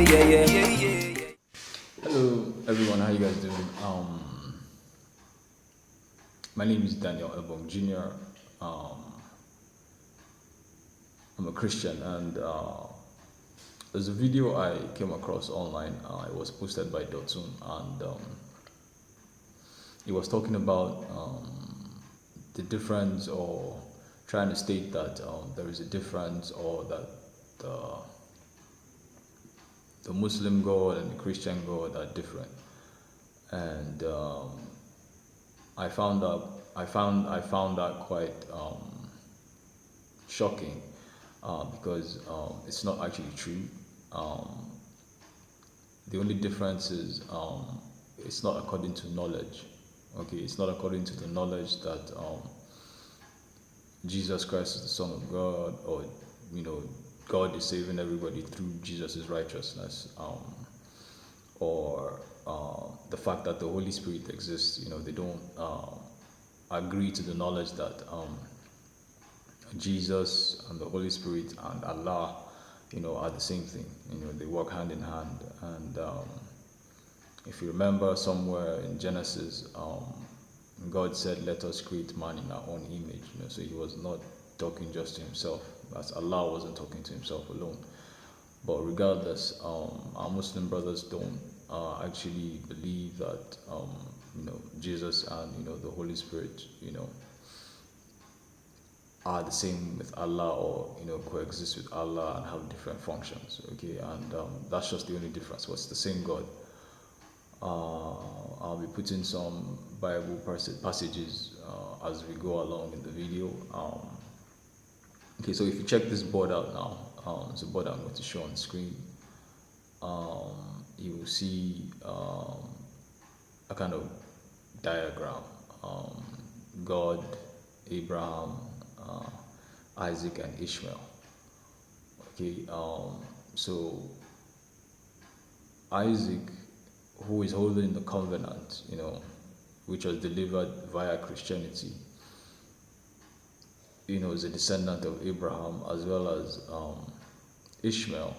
Hello everyone, how you guys doing? My name is Daniel Ebong Jr. Um, I'm a Christian, and there's a video I came across online. It was posted by Dotun, and it was talking about the difference, or trying to state that there is a difference, or that the the Muslim God and the Christian God are different. And I found that quite shocking, because it's not actually true. Um, the only difference is it's not according to knowledge. Okay, it's not according to the knowledge that Jesus Christ is the Son of God, or you know, God is saving everybody through Jesus' righteousness, or the fact that the Holy Spirit exists. You know, they don't agree to the knowledge that Jesus and the Holy Spirit and Allah, you know, are the same thing. You know, they work hand in hand. And if you remember somewhere in Genesis, God said, "Let us create man in our own image." You know, so He was not talking just to Himself, as Allah wasn't talking to Himself alone. But regardless, our Muslim brothers don't actually believe that Jesus and the Holy Spirit are the same with Allah, or coexist with Allah and have different functions. Okay, and that's just the only difference. What's the same God? I'll be putting some Bible passages as we go along in the video. Okay, so if you check this board out now, it's a board I'm going to show on the screen. You will see a kind of diagram. God, Abraham, Isaac, and Ishmael. Okay, so Isaac, who is holding the covenant, which was delivered via Christianity, is a descendant of Abraham, as well as Ishmael,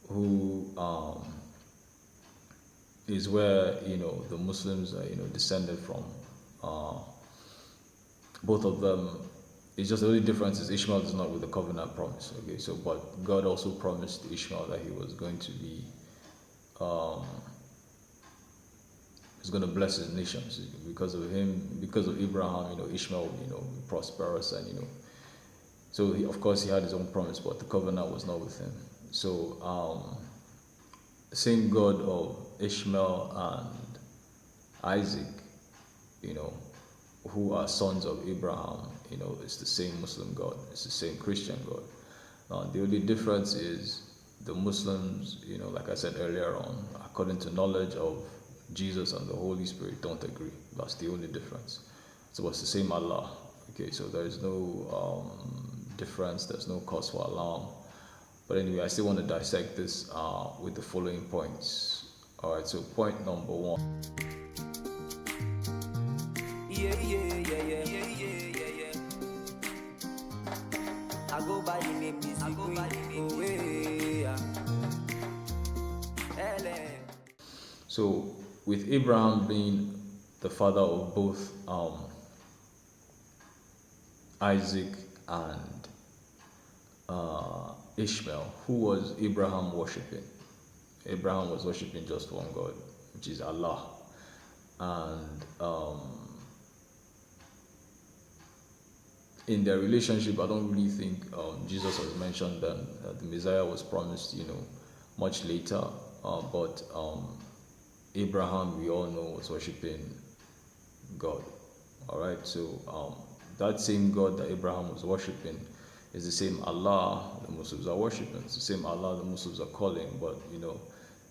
who is where the Muslims are descended from. Both of them, it's just the only difference is Ishmael is not with the covenant promise. Okay, so but God also promised Ishmael that he was going to be he's going to bless his nations because of him, because of Abraham. Ishmael, prosperous, and so of course he had his own promise, but the covenant was not with him. So same God of Ishmael and Isaac, who are sons of Abraham, it's the same Muslim God, it's the same Christian God. The only difference is the Muslims, like I said earlier on, according to knowledge of Jesus and the Holy Spirit, don't agree. That's the only difference. So it's the same Allah. Okay, so there is no difference, there's no cause for alarm. But anyway, I still want to dissect this with the following points. All right, so point number one. I go by the name So, with Abraham being the father of both Isaac and Ishmael, who was Abraham worshipping? Abraham was worshipping just one God, which is Allah. And in their relationship, I don't really think Jesus was mentioned then. The Messiah was promised, much later. But Abraham, we all know, was worshipping God. All right, so that same God that Abraham was worshipping is the same Allah the Muslims are worshipping. It's the same Allah the Muslims are calling, but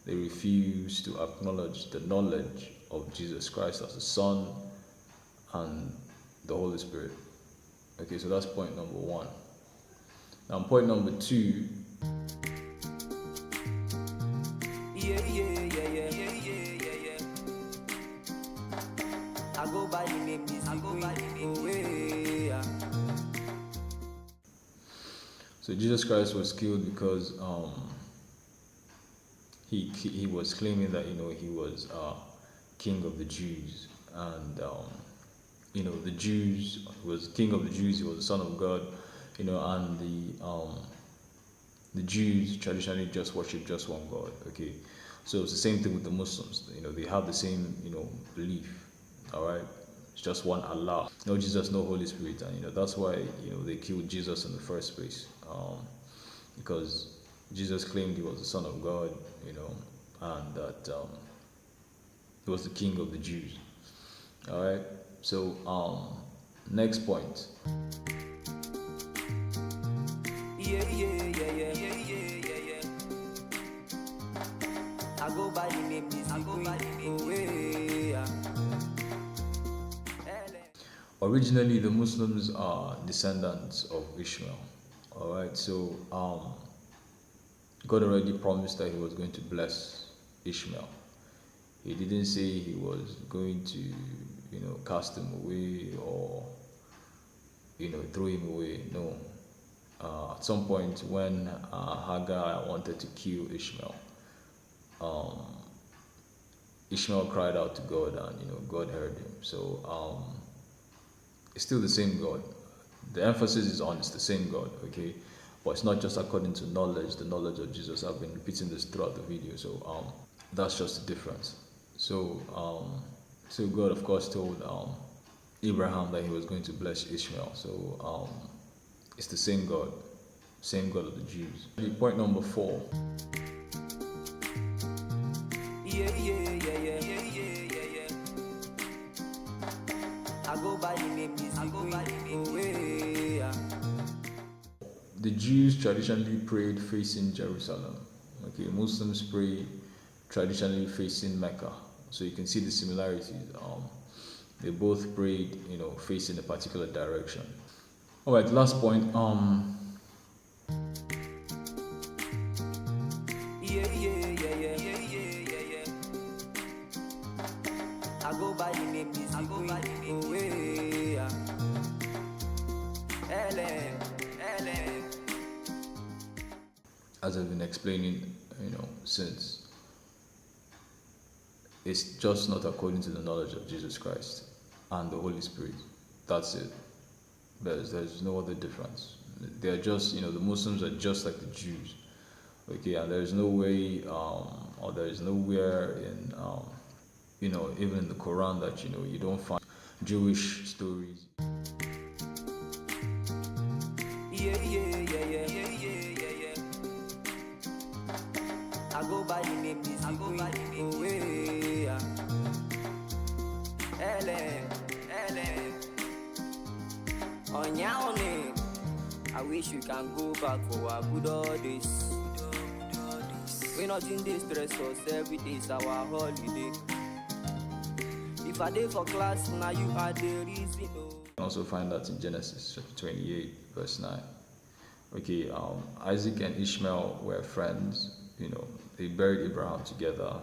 they refuse to acknowledge the knowledge of Jesus Christ as the Son and the Holy Spirit. Okay, so that's point number one. Now, point number two. I go by the name So Jesus Christ was killed because he was claiming that he was king of the Jews, and the Jews was king of the Jews. He was the son of God, and the Jews traditionally just worship just one God. Okay, so it's the same thing with the Muslims. They have the same belief. All right, it's just one Allah, no Jesus, no Holy Spirit, and that's why they killed Jesus in the first place, because Jesus claimed he was the Son of God, and that he was the King of the Jews. All right, so next point. Yeah, yeah, yeah, yeah, yeah, yeah, yeah. I go by the name, I go by the name. Originally, the Muslims are descendants of Ishmael. All right, so God already promised that He was going to bless Ishmael. He didn't say He was going to, cast him away or, throw him away. No. At some point, when Hagar wanted to kill Ishmael, um, Ishmael cried out to God, and God heard him. So it's still the same God. The emphasis is on it's the same God, okay? But it's not just according to knowledge, the knowledge of Jesus. I've been repeating this throughout the video, so that's just the difference. So God, of course, told Abraham that He was going to bless Ishmael. So it's the same God of the Jews. Point number 4. Yeah, yeah, yeah, yeah, yeah, yeah, yeah. I go by the name, I go by the name. The Jews traditionally prayed facing Jerusalem. Okay, Muslims pray traditionally facing Mecca. So you can see the similarities. They both prayed, facing a particular direction. All right, last point. Yeah, yeah, yeah, yeah, yeah, yeah, yeah. I go by the name, I go by the name. As I've been explaining, since it's just not according to the knowledge of Jesus Christ and the Holy Spirit. That's it. There's no other difference. They are just, the Muslims are just like the Jews. Okay, and there's no way, or there's nowhere in, even in the Quran that, you don't find Jewish stories. Yeah, yeah, yeah, yeah, yeah, yeah, yeah. I go by the name, I go by the name. I wish you can go back for our good old days. We're not in this stress us every day is our holiday. If I day for class, now you are the reason. You can also find that in Genesis chapter 28, verse 9. Okay, Isaac and Ishmael were friends. They buried Abraham together.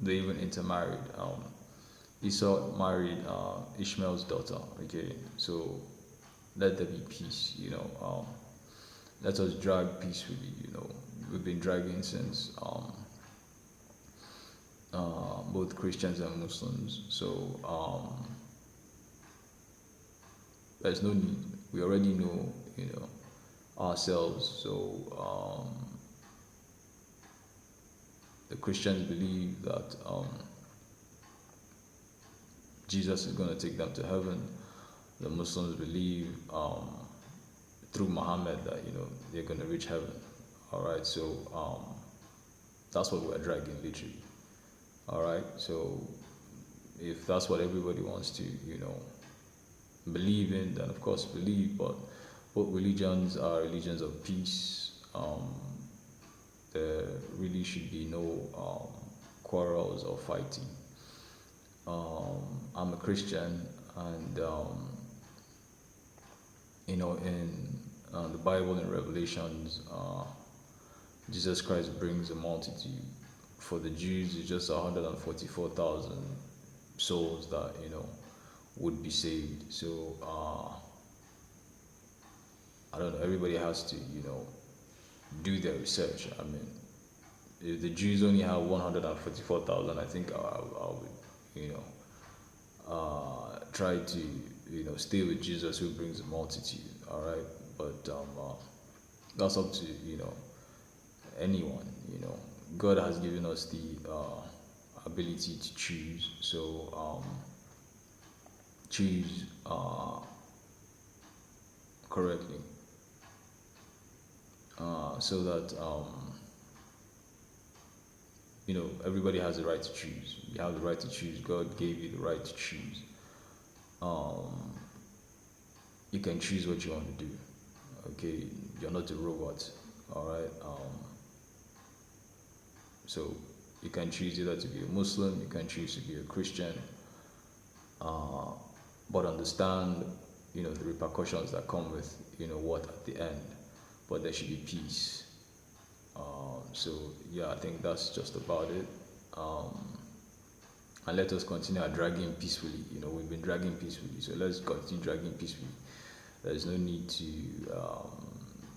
They even intermarried. Esau married Ishmael's daughter. Okay, so let there be peace. Let us drag peacefully. We've been dragging since both Christians and Muslims. So there's no need. We already know, ourselves. So the Christians believe that Jesus is going to take them to heaven. The Muslims believe through Muhammad that they're going to reach heaven. All right, so that's what we're dragging, literally. All right, so if that's what everybody wants to believe in, then of course believe. But both religions are religions of peace. There really should be no quarrels or fighting. I'm a Christian, and in the Bible, in Revelations, Jesus Christ brings a multitude. For the Jews, it's just 144,000 souls that would be saved. So I don't know. Everybody has to do their research. I mean, if the Jews only have 144,000, I think I would, you know, try to, stay with Jesus who brings a multitude. All right, but that's up to anyone. God has given us the ability to choose. So choose correctly, so that everybody has the right to choose. You have the right to choose. God gave you the right to choose. Um, you can choose what you want to do. Okay, you're not a robot. All right. So you can choose either to be a Muslim, you can choose to be a Christian, uh, but understand, the repercussions that come with, what at the end. But there should be peace. So yeah, I think that's just about it. Um, and let us continue our dragging peacefully. We've been dragging peacefully, so let's continue dragging peacefully. There's no need to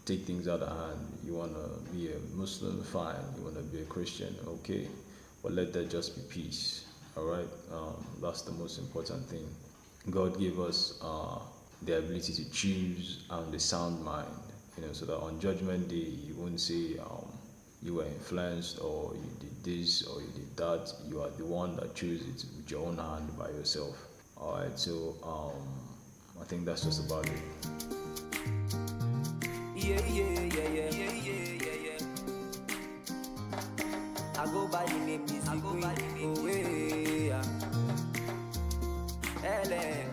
take things out of hand. You want to be a Muslim, fine. You want to be a Christian, okay. But let there just be peace, all right? That's the most important thing. God gave us the ability to choose and the sound mind, so that on Judgment Day, you won't say you were influenced or you did this or you did that. You are the one that chose it with your own hand by yourself, all right? So I think that's just about it. Yeah, yeah, yeah, yeah, yeah, yeah, yeah, yeah. I go by the name, I go by the name. Oh, yeah. LA.